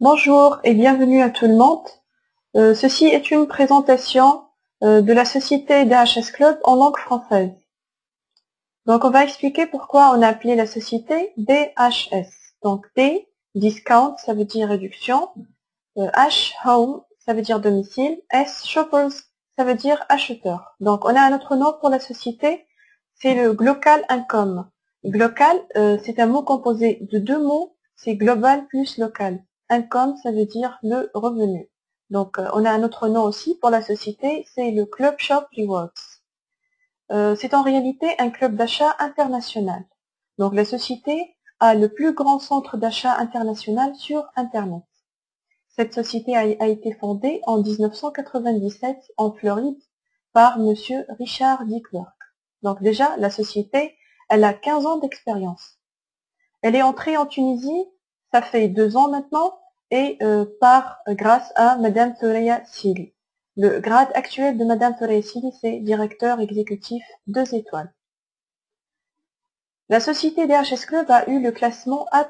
Bonjour et bienvenue à tout le monde. Ceci est une présentation de la société DHS Club en langue française. Donc on va expliquer pourquoi on a appelé la société DHS. Donc D, discount, ça veut dire réduction. H, home, ça veut dire domicile. S, shoppers, ça veut dire acheteur. Donc on a un autre nom pour la société, c'est le Glocal Income. Glocal, c'est un mot composé de deux mots, c'est global plus local. Income, ça veut dire le revenu. Donc, on a un autre nom aussi pour la société, c'est le Club Shop Rewards. C'est en réalité un club d'achat international. Donc, la société a le plus grand centre d'achat international sur Internet. Cette société a été fondée en 1997 en Floride par Monsieur Richard D. Clark. Donc déjà, la société, elle a 15 ans d'expérience. Elle est entrée en Tunisie, ça fait 2 ans maintenant, et grâce à Madame Thoraya Sili. Le grade actuel de Madame Thoraya Sili, c'est directeur exécutif 2 étoiles. La société DHS Club a eu le classement A+.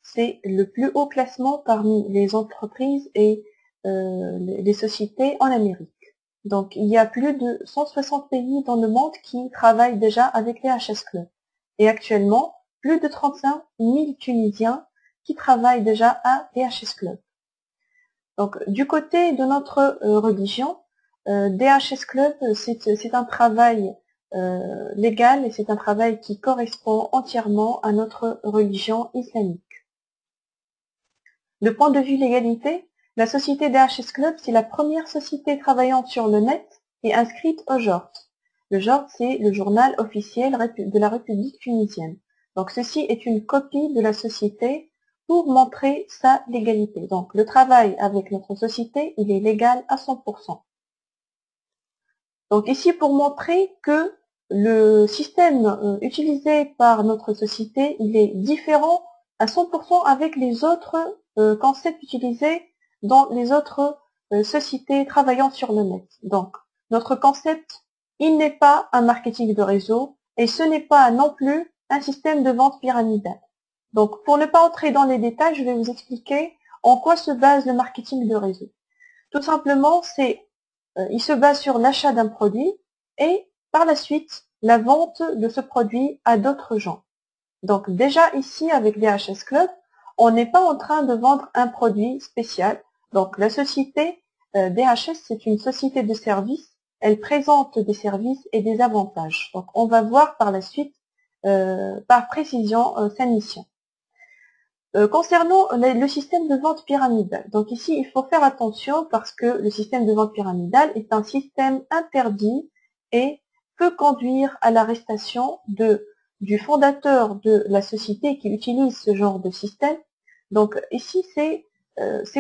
C'est le plus haut classement parmi les entreprises et les sociétés en Amérique. Donc, il y a plus de 160 pays dans le monde qui travaillent déjà avec les DHS Club. Et actuellement, plus de 35 000 Tunisiens qui travaillent déjà à DHS Club. Donc, du côté de notre religion, DHS Club, c'est un travail légal et c'est un travail qui correspond entièrement à notre religion islamique. De point de vue légalité, la société DHS Club, c'est la première société travaillant sur le net et inscrite au JORT. Le JORT, c'est le journal officiel de la République tunisienne. Donc, ceci est une copie de la société pour montrer sa légalité. Donc, le travail avec notre société, il est légal à 100%. Donc, ici, pour montrer que le système utilisé par notre société, il est différent à 100% avec les autres concepts utilisés dans les autres sociétés travaillant sur le net. Donc, notre concept, il n'est pas un marketing de réseau et ce n'est pas non plus un système de vente pyramidale. Donc, pour ne pas entrer dans les détails, je vais vous expliquer en quoi se base le marketing de réseau. Tout simplement, il se base sur l'achat d'un produit et par la suite, la vente de ce produit à d'autres gens. Donc déjà ici, avec DHS Club, on n'est pas en train de vendre un produit spécial. Donc la société DHS, c'est une société de services. Elle présente des services et des avantages. Donc on va voir par la suite, par précision, sa mission. Concernant le système de vente pyramidale, donc ici il faut faire attention parce que le système de vente pyramidale est un système interdit et peut conduire à l'arrestation du fondateur de la société qui utilise ce genre de système. Donc ici c'est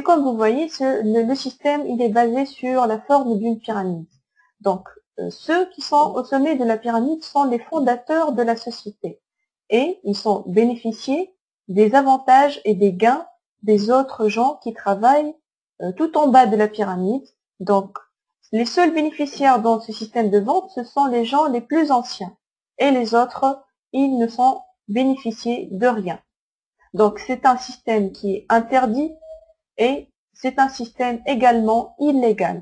comme vous voyez, le système il est basé sur la forme d'une pyramide. Donc ceux qui sont au sommet de la pyramide sont les fondateurs de la société et ils sont bénéficiés des avantages et des gains des autres gens qui travaillent tout en bas de la pyramide. Donc, les seuls bénéficiaires dans ce système de vente, ce sont les gens les plus anciens. Et les autres, ils ne sont bénéficiés de rien. Donc, c'est un système qui est interdit et c'est un système également illégal.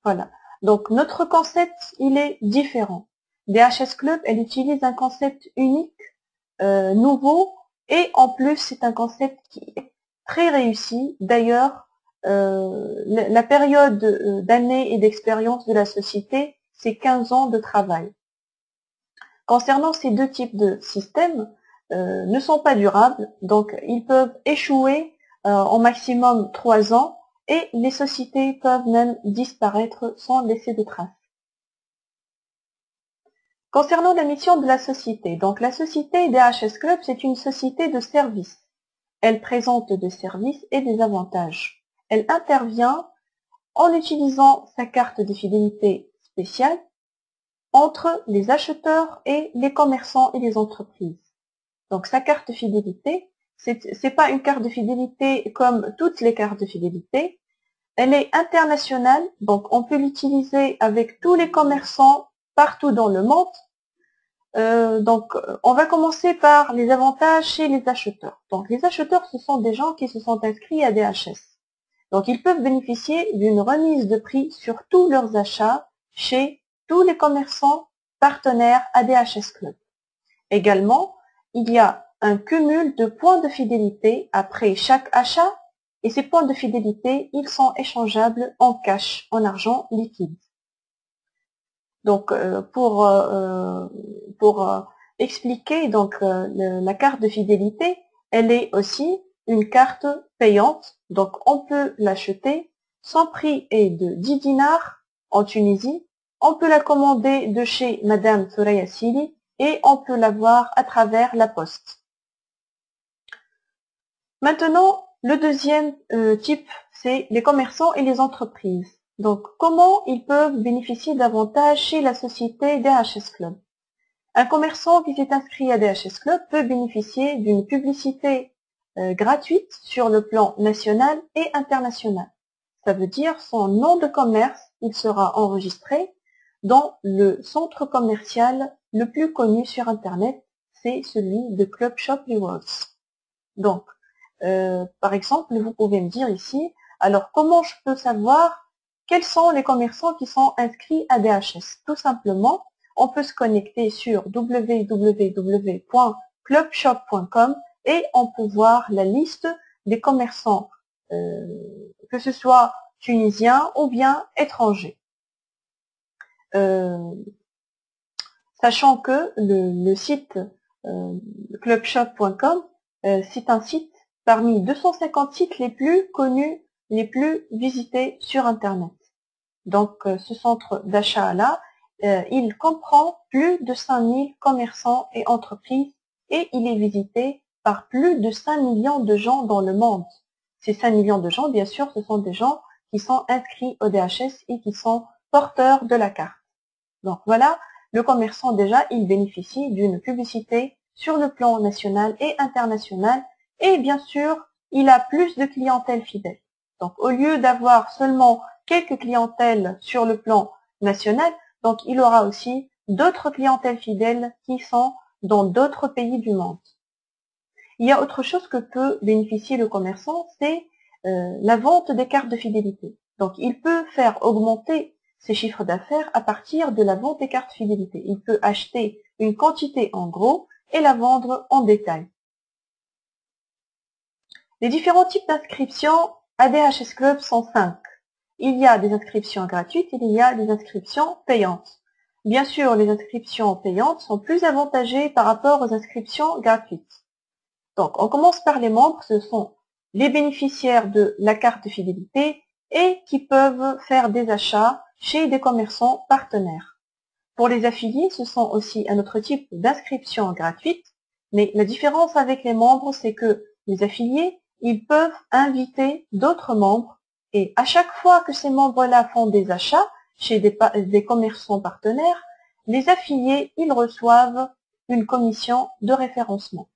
Voilà. Donc, notre concept, il est différent. DHS Club, elle utilise un concept unique, nouveau, et en plus, c'est un concept qui est très réussi. D'ailleurs, la période d'années et d'expérience de la société, c'est 15 ans de travail. Concernant ces deux types de systèmes, ne sont pas durables, donc ils peuvent échouer en maximum 3 ans et les sociétés peuvent même disparaître sans laisser de traces. Concernant la mission de la société, donc la société DHS Club, c'est une société de services. Elle présente des services et des avantages. Elle intervient en utilisant sa carte de fidélité spéciale entre les acheteurs et les commerçants et les entreprises. Donc sa carte de fidélité, c'est pas une carte de fidélité comme toutes les cartes de fidélité. Elle est internationale, donc on peut l'utiliser avec tous les commerçants partout dans le monde. On va commencer par les avantages chez les acheteurs. Donc, les acheteurs, ce sont des gens qui se sont inscrits à DHS. Donc, ils peuvent bénéficier d'une remise de prix sur tous leurs achats chez tous les commerçants partenaires ADHS Club. Également, il y a un cumul de points de fidélité après chaque achat et ces points de fidélité, ils sont échangeables en cash, en argent liquide. Donc, pour expliquer la carte de fidélité, elle est aussi une carte payante. Donc, on peut l'acheter. Son prix est de 10 dinars en Tunisie. On peut la commander de chez Madame Thoraya Sili et on peut l'avoir à travers la poste. Maintenant, le deuxième type, c'est les commerçants et les entreprises. Donc, comment ils peuvent bénéficier d'avantages chez la société DHS Club? Un commerçant qui s'est inscrit à DHS Club peut bénéficier d'une publicité gratuite sur le plan national et international. Ça veut dire son nom de commerce, il sera enregistré dans le centre commercial le plus connu sur Internet, c'est celui de Club Shop Rewards. Donc, par exemple, vous pouvez me dire ici, alors comment je peux savoir quels sont les commerçants qui sont inscrits à DHS? Tout simplement, on peut se connecter sur www.clubshop.com et on peut voir la liste des commerçants, que ce soit tunisiens ou bien étrangers. Sachant que le site clubshop.com, c'est un site parmi 250 sites les plus connus, les plus visités sur Internet. Donc, ce centre d'achat-là, il comprend plus de 5000 commerçants et entreprises et il est visité par plus de 5 millions de gens dans le monde. Ces 5 millions de gens, bien sûr, ce sont des gens qui sont inscrits au DHS et qui sont porteurs de la carte. Donc, voilà, le commerçant, déjà, il bénéficie d'une publicité sur le plan national et international. Et bien sûr, il a plus de clientèle fidèle. Donc, au lieu d'avoir seulement quelques clientèles sur le plan national, donc il aura aussi d'autres clientèles fidèles qui sont dans d'autres pays du monde. Il y a autre chose que peut bénéficier le commerçant, c'est la vente des cartes de fidélité. Donc, il peut faire augmenter ses chiffres d'affaires à partir de la vente des cartes fidélité. Il peut acheter une quantité en gros et la vendre en détail. Les différents types d'inscriptions à DHS Club sont 5. Il y a des inscriptions gratuites et il y a des inscriptions payantes. Bien sûr, les inscriptions payantes sont plus avantagées par rapport aux inscriptions gratuites. Donc, on commence par les membres, ce sont les bénéficiaires de la carte de fidélité et qui peuvent faire des achats chez des commerçants partenaires. Pour les affiliés, ce sont aussi un autre type d'inscription gratuite, mais la différence avec les membres, c'est que les affiliés, ils peuvent inviter d'autres membres et à chaque fois que ces membres-là font des achats chez des commerçants partenaires, les affiliés, ils reçoivent une commission de référencement.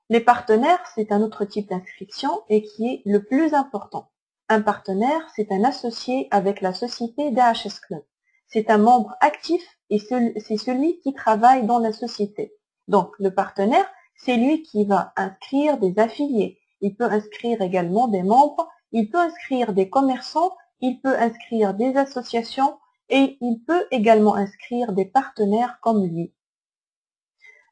Les partenaires, c'est un autre type d'inscription et qui est le plus important. Un partenaire, c'est un associé avec la société DHS Club. C'est un membre actif et c'est celui qui travaille dans la société. Donc, le partenaire, c'est lui qui va inscrire des affiliés. Il peut inscrire également des membres, il peut inscrire des commerçants, il peut inscrire des associations et il peut également inscrire des partenaires comme lui.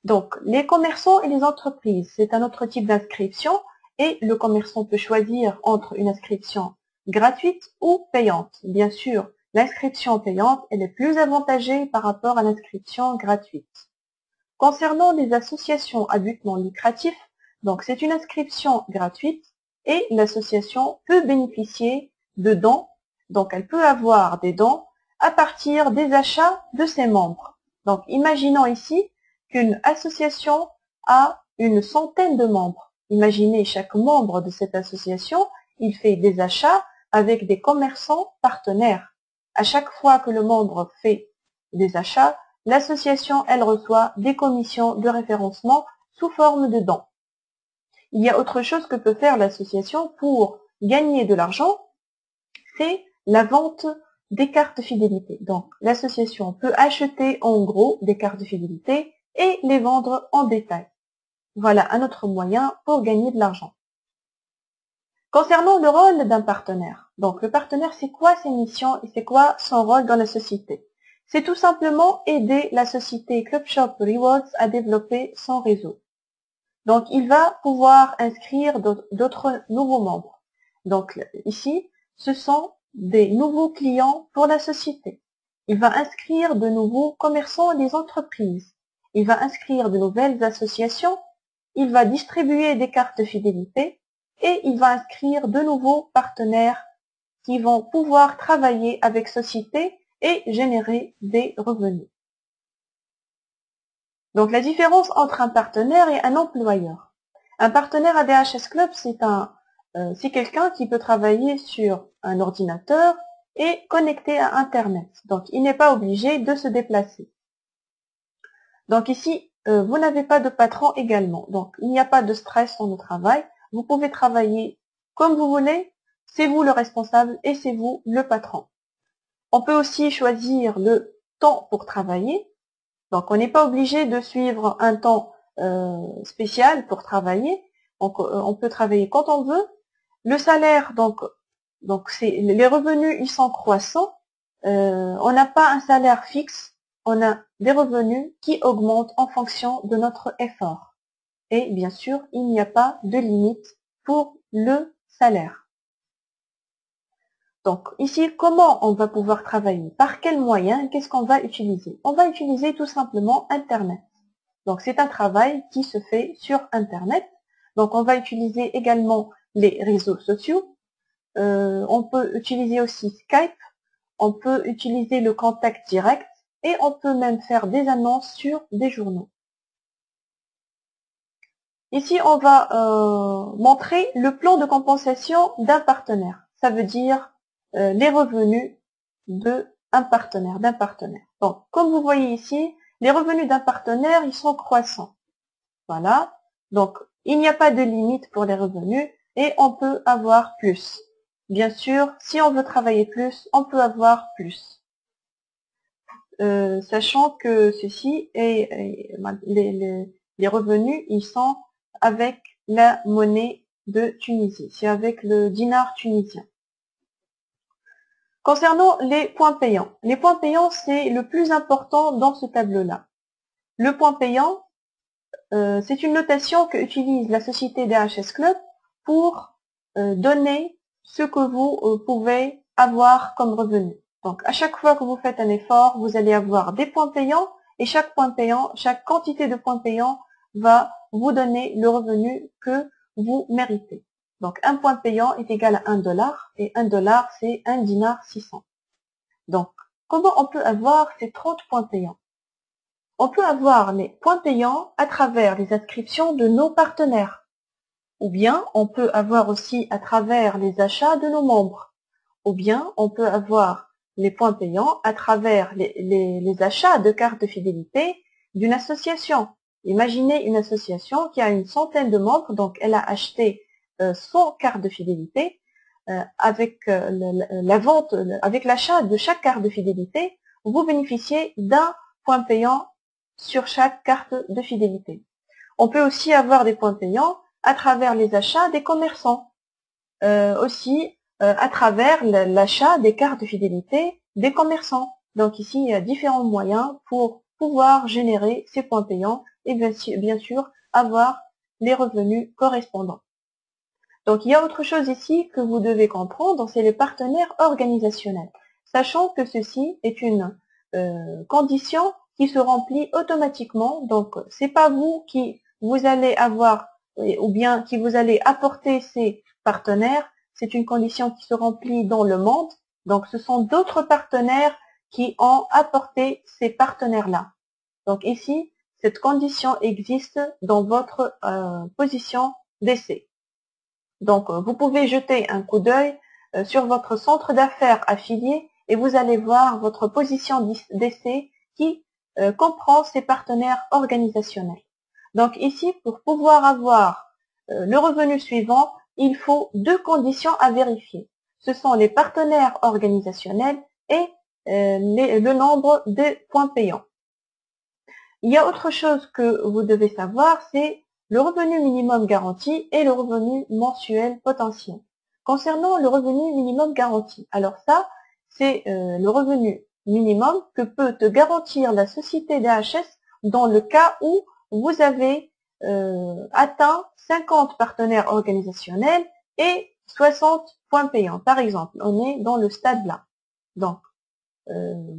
Donc, les commerçants et les entreprises, c'est un autre type d'inscription et le commerçant peut choisir entre une inscription gratuite ou payante. Bien sûr, l'inscription payante, elle est plus avantagée par rapport à l'inscription gratuite. Concernant les associations à but non lucratif, donc c'est une inscription gratuite et l'association peut bénéficier de dons. Donc, elle peut avoir des dons à partir des achats de ses membres. Donc, imaginons ici qu'une association a une centaine de membres. Imaginez chaque membre de cette association, il fait des achats avec des commerçants partenaires. À chaque fois que le membre fait des achats, l'association, elle reçoit des commissions de référencement sous forme de dons. Il y a autre chose que peut faire l'association pour gagner de l'argent, c'est la vente des cartes fidélité. Donc, l'association peut acheter en gros des cartes de fidélité et les vendre en détail. Voilà un autre moyen pour gagner de l'argent. Concernant le rôle d'un partenaire. Donc, le partenaire, c'est quoi ses missions et c'est quoi son rôle dans la société? C'est tout simplement aider la société Club Shop Rewards à développer son réseau. Donc, il va pouvoir inscrire d'autres nouveaux membres. Donc, ici, ce sont des nouveaux clients pour la société. Il va inscrire de nouveaux commerçants et des entreprises. Il va inscrire de nouvelles associations. Il va distribuer des cartes de fidélité et il va inscrire de nouveaux partenaires qui vont pouvoir travailler avec société et générer des revenus. Donc, la différence entre un partenaire et un employeur. Un partenaire ADHS Club, c'est quelqu'un qui peut travailler sur un ordinateur et connecté à Internet. Donc, il n'est pas obligé de se déplacer. Donc, ici, vous n'avez pas de patron également. Donc, il n'y a pas de stress dans le travail. Vous pouvez travailler comme vous voulez. C'est vous le responsable et c'est vous le patron. On peut aussi choisir le temps pour travailler. Donc, on n'est pas obligé de suivre un temps spécial pour travailler. Donc, on peut travailler quand on veut. Le salaire, donc les revenus, ils sont croissants. On n'a pas un salaire fixe. On a des revenus qui augmentent en fonction de notre effort. Et bien sûr, il n'y a pas de limite pour le salaire. Donc ici, comment on va pouvoir travailler? Par quels moyens? Qu'est-ce qu'on va utiliser? On va utiliser tout simplement Internet. Donc c'est un travail qui se fait sur Internet. Donc on va utiliser également les réseaux sociaux. On peut utiliser aussi Skype. On peut utiliser le contact direct. Et on peut même faire des annonces sur des journaux. Ici, on va montrer le plan de compensation d'un partenaire. Ça veut dire les revenus d'un partenaire. Donc, comme vous voyez ici, les revenus d'un partenaire, ils sont croissants. Voilà. Donc, il n'y a pas de limite pour les revenus et on peut avoir plus. Bien sûr, si on veut travailler plus, on peut avoir plus. Sachant que ceci les revenus, ils sont avec la monnaie de Tunisie. C'est avec le dinar tunisien. Concernant les points payants. Les points payants, c'est le plus important dans ce tableau-là. Le point payant, c'est une notation que utilise la société DHS Club pour donner ce que vous pouvez avoir comme revenu. Donc, à chaque fois que vous faites un effort, vous allez avoir des points payants et chaque point payant, chaque quantité de points payants va vous donner le revenu que vous méritez. Donc, un point payant est égal à 1 dollar et 1 dollar, c'est 1 dinar 600. Donc, comment on peut avoir ces 30 points payants? On peut avoir les points payants à travers les inscriptions de nos partenaires. Ou bien, on peut avoir aussi à travers les achats de nos membres. Ou bien, on peut avoir les points payants à travers les achats de cartes de fidélité d'une association. Imaginez une association qui a une centaine de membres, donc elle a acheté 100 cartes de fidélité. Avec la vente, avec l'achat de chaque carte de fidélité, vous bénéficiez d'un point payant sur chaque carte de fidélité. On peut aussi avoir des points payants à travers les achats des commerçants. Aussi à travers l'achat des cartes de fidélité des commerçants. Donc ici, il y a différents moyens pour pouvoir générer ces points payants et bien sûr avoir les revenus correspondants. Donc il y a autre chose ici que vous devez comprendre, c'est les partenaires organisationnels. Sachant que ceci est une condition qui se remplit automatiquement. Donc c'est pas vous qui vous allez avoir ou bien qui vous allez apporter ces partenaires. C'est une condition qui se remplit dans le monde. Donc ce sont d'autres partenaires qui ont apporté ces partenaires-là. Donc ici, cette condition existe dans votre position d'essai. Donc vous pouvez jeter un coup d'œil sur votre centre d'affaires affilié et vous allez voir votre position d'essai qui comprend ces partenaires organisationnels. Donc ici, pour pouvoir avoir le revenu suivant, il faut deux conditions à vérifier. Ce sont les partenaires organisationnels et le nombre de points payants. Il y a autre chose que vous devez savoir, c'est le revenu minimum garanti et le revenu mensuel potentiel. Concernant le revenu minimum garanti, alors ça, c'est le revenu minimum que peut te garantir la société DHS dans le cas où vous avez atteint 50 partenaires organisationnels et 60 points payants. Par exemple, on est dans le stade là. Donc,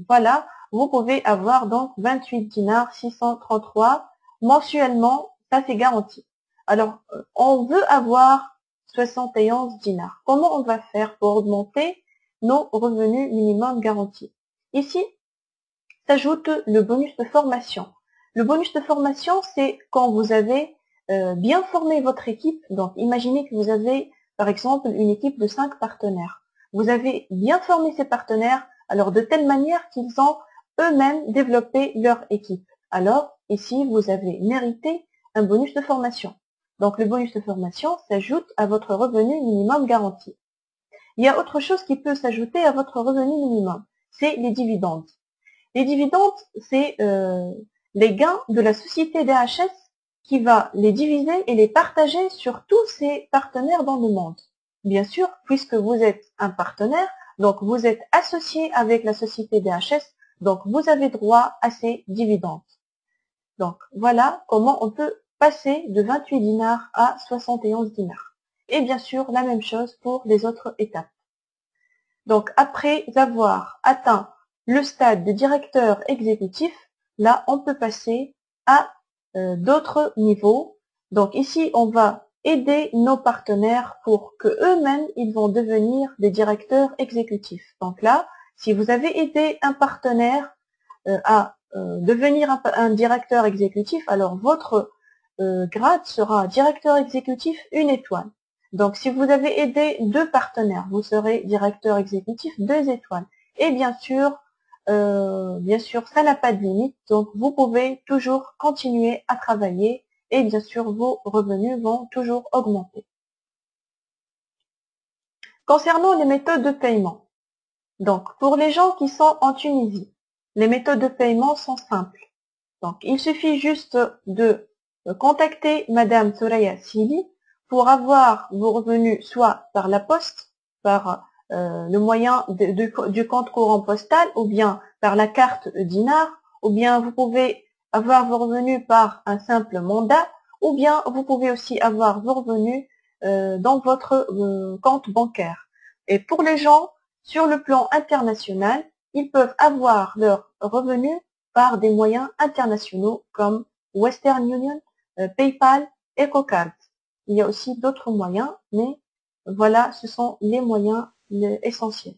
voilà, vous pouvez avoir donc 28 dinars 633 mensuellement, ça c'est garanti. Alors, on veut avoir 71 dinars. Comment on va faire pour augmenter nos revenus minimum garantis? Ici, s'ajoute le bonus de formation. Le bonus de formation, c'est quand vous avez bien formé votre équipe. Donc, imaginez que vous avez, par exemple, une équipe de 5 partenaires. Vous avez bien formé ces partenaires, alors de telle manière qu'ils ont eux-mêmes développé leur équipe. Alors, ici, vous avez mérité un bonus de formation. Donc, le bonus de formation s'ajoute à votre revenu minimum garanti. Il y a autre chose qui peut s'ajouter à votre revenu minimum, c'est les dividendes. Les dividendes, c'est les gains de la société DHS qui va les diviser et les partager sur tous ses partenaires dans le monde. Bien sûr, puisque vous êtes un partenaire, donc vous êtes associé avec la société DHS, donc vous avez droit à ces dividendes. Donc voilà comment on peut passer de 28 dinars à 71 dinars. Et bien sûr, la même chose pour les autres étapes. Donc après avoir atteint le stade de directeur exécutif, là on peut passer à d'autres niveaux. Donc ici on va aider nos partenaires pour que eux-mêmes ils vont devenir des directeurs exécutifs. Donc là, si vous avez aidé un partenaire à devenir un directeur exécutif, alors votre grade sera directeur exécutif 1 étoile. Donc, si vous avez aidé 2 partenaires, vous serez directeur exécutif 2 étoiles. Et bien sûr, ça n'a pas de limite. Donc, vous pouvez toujours continuer à travailler et bien sûr, vos revenus vont toujours augmenter. Concernant les méthodes de paiement, donc pour les gens qui sont en Tunisie, les méthodes de paiement sont simples. Donc, il suffit juste de contacter Madame Soraya Sili pour avoir vos revenus soit par la poste, par le moyen du compte courant postal, ou bien par la carte dinar, ou bien vous pouvez avoir vos revenus par un simple mandat, ou bien vous pouvez aussi avoir vos revenus dans votre compte bancaire. Et pour les gens, sur le plan international, ils peuvent avoir leurs revenus par des moyens internationaux comme Western Union, PayPal, EcoCard. Il y a aussi d'autres moyens, mais voilà, ce sont les moyens essentiels.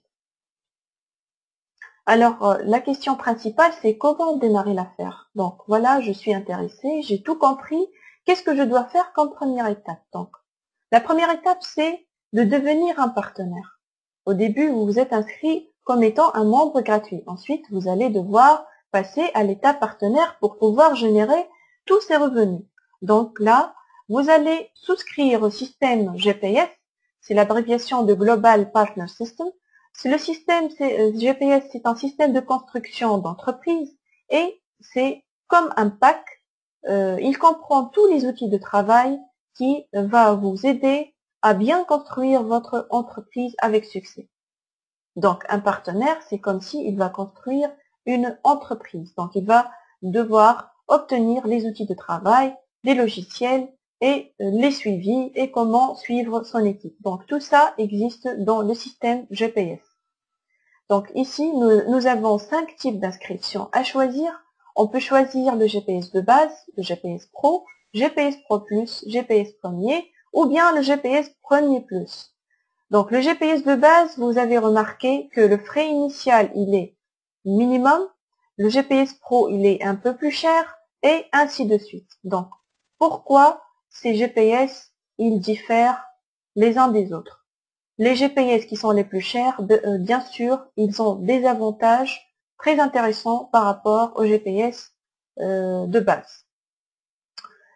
Alors, la question principale, c'est comment démarrer l'affaire. Donc, voilà, je suis intéressée, j'ai tout compris. Qu'est-ce que je dois faire comme première étape? Donc, la première étape, c'est de devenir un partenaire. Au début, vous vous êtes inscrit comme étant un membre gratuit. Ensuite, vous allez devoir passer à l'étape partenaire pour pouvoir générer tous ces revenus. Donc là, vous allez souscrire au système GPS, c'est l'abréviation de Global Partner System. Le système GPS, c'est un système de construction d'entreprise et c'est comme un pack. Il comprend tous les outils de travail qui va vous aider à bien construire votre entreprise avec succès. Donc, un partenaire, c'est comme s'il va construire une entreprise. Donc, il va devoir obtenir les outils de travail, les logiciels et les suivis et comment suivre son équipe. Donc, tout ça existe dans le système GPS. Donc, ici, nous avons 5 types d'inscriptions à choisir. On peut choisir le GPS de base, le GPS Pro, GPS Pro Plus, GPS Premier ou bien le GPS Premier Plus. Donc, le GPS de base, vous avez remarqué que le frais initial, il est minimum. Le GPS Pro, il est un peu plus cher et ainsi de suite. Donc, pourquoi ces GPS, ils diffèrent les uns des autres? Les GPS qui sont les plus chers, bien sûr, ils ont des avantages très intéressants par rapport au GPS de base.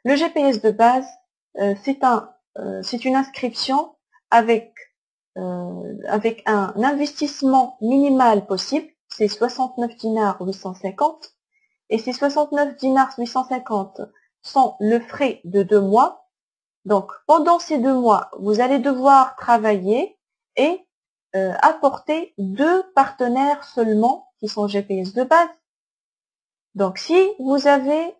Le GPS de base, c'est une inscription avec avec un investissement minimal possible, c'est 69 dinars 850, et ces 69 dinars 850 sont le frais de 2 mois. Donc, pendant ces 2 mois, vous allez devoir travailler et apporter 2 partenaires seulement qui sont GPS de base. Donc, si vous avez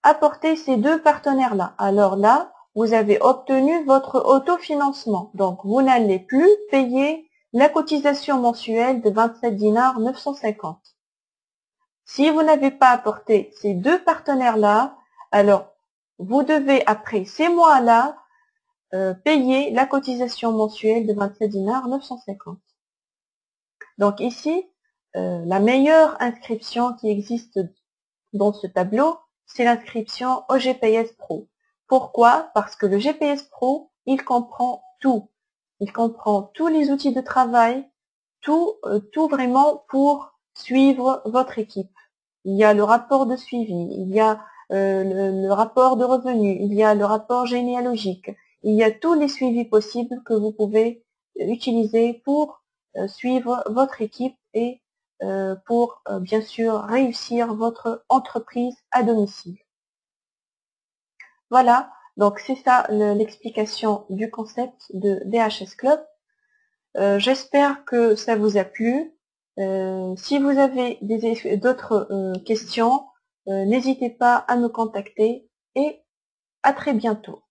apporté ces 2 partenaires-là, alors là, vous avez obtenu votre autofinancement. Donc, vous n'allez plus payer la cotisation mensuelle de 27 dinars 950. Si vous n'avez pas apporté ces 2 partenaires-là, alors vous devez, après ces mois-là, payer la cotisation mensuelle de 27 dinars 950. Donc ici, la meilleure inscription qui existe dans ce tableau, c'est l'inscription au GPS Pro. Pourquoi? Parce que le GPS Pro, il comprend tout. Il comprend tous les outils de travail, tout vraiment pour suivre votre équipe. Il y a le rapport de suivi, il y a le rapport de revenus, il y a le rapport généalogique, il y a tous les suivis possibles que vous pouvez utiliser pour suivre votre équipe et pour bien sûr réussir votre entreprise à domicile. Voilà, donc c'est ça l'explication du concept de DHS Club. J'espère que ça vous a plu. Si vous avez d'autres questions, n'hésitez pas à me contacter et à très bientôt.